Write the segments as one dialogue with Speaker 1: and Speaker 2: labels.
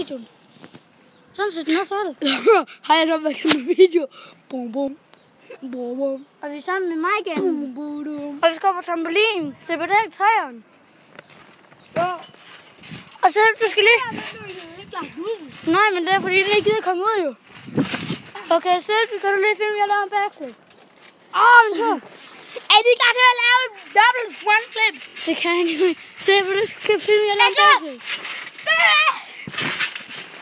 Speaker 1: videoen. Sådan set den også startet.
Speaker 2: Hej, jeg så været til en video. Bum, bum. Bum, bum.
Speaker 1: Og vi er sammen med mig igen.
Speaker 2: Bum, bum, bum.
Speaker 1: Og vi skal på trampolin. Se på det, træerne.
Speaker 2: Ja.
Speaker 1: Og så du skal lige... Nej, men det er fordi, det ikke gider komme ud jo. Okay, så kan du lige filme, jeg laver en backflip. Men så...
Speaker 2: Er I klar til at lave en double frontflip?
Speaker 1: Det kan jeg ikke. Se, hvor du skal filme, jeg laver en backflip.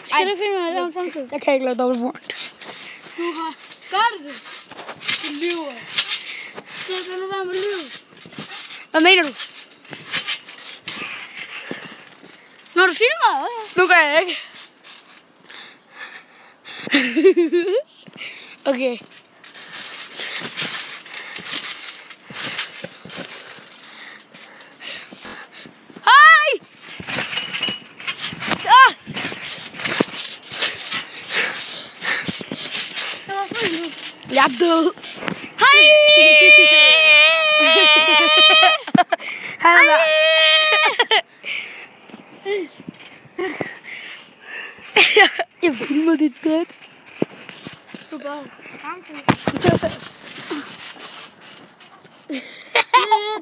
Speaker 1: Skal du filme, jeg laver en frontflip?
Speaker 2: Jeg kan ikke lave double front.
Speaker 1: Du har... Gør det. Du lyver. Se, du nu være med lyve.
Speaker 2: Hvad mener du?
Speaker 1: Når du filmer,
Speaker 2: Nu gør jeg ikke. Okay. Hej! Jeg er død. Hej!
Speaker 1: Hej!
Speaker 2: Jeg filmer dit død.
Speaker 1: Du bare...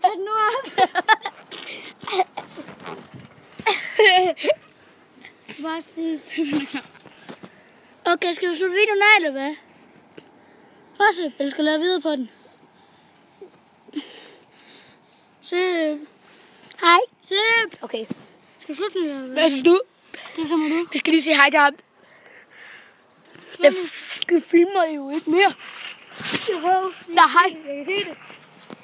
Speaker 1: Tag nu op. Bare sige sådan. Okay, skal vi slutte videoen af, eller hvad? Også, eller skal lave videre på den? Sip.
Speaker 2: Hej.
Speaker 1: Sip.
Speaker 2: Okay.
Speaker 1: Skal vi slutte den, eller hvad?
Speaker 2: Hvad synes du?
Speaker 1: Det kommer du.
Speaker 2: Vi skal lige sige hej til ham. Jeg filmer jo ikke mere. Nej, hej.
Speaker 1: Jeg kan se det.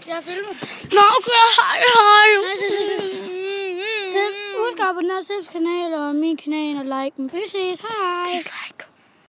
Speaker 1: Jeg filmer.
Speaker 2: Nå, okay, hej.
Speaker 1: Så husk at abonnere Sips kanal og min kanal og like dem. Vi ses. Hej.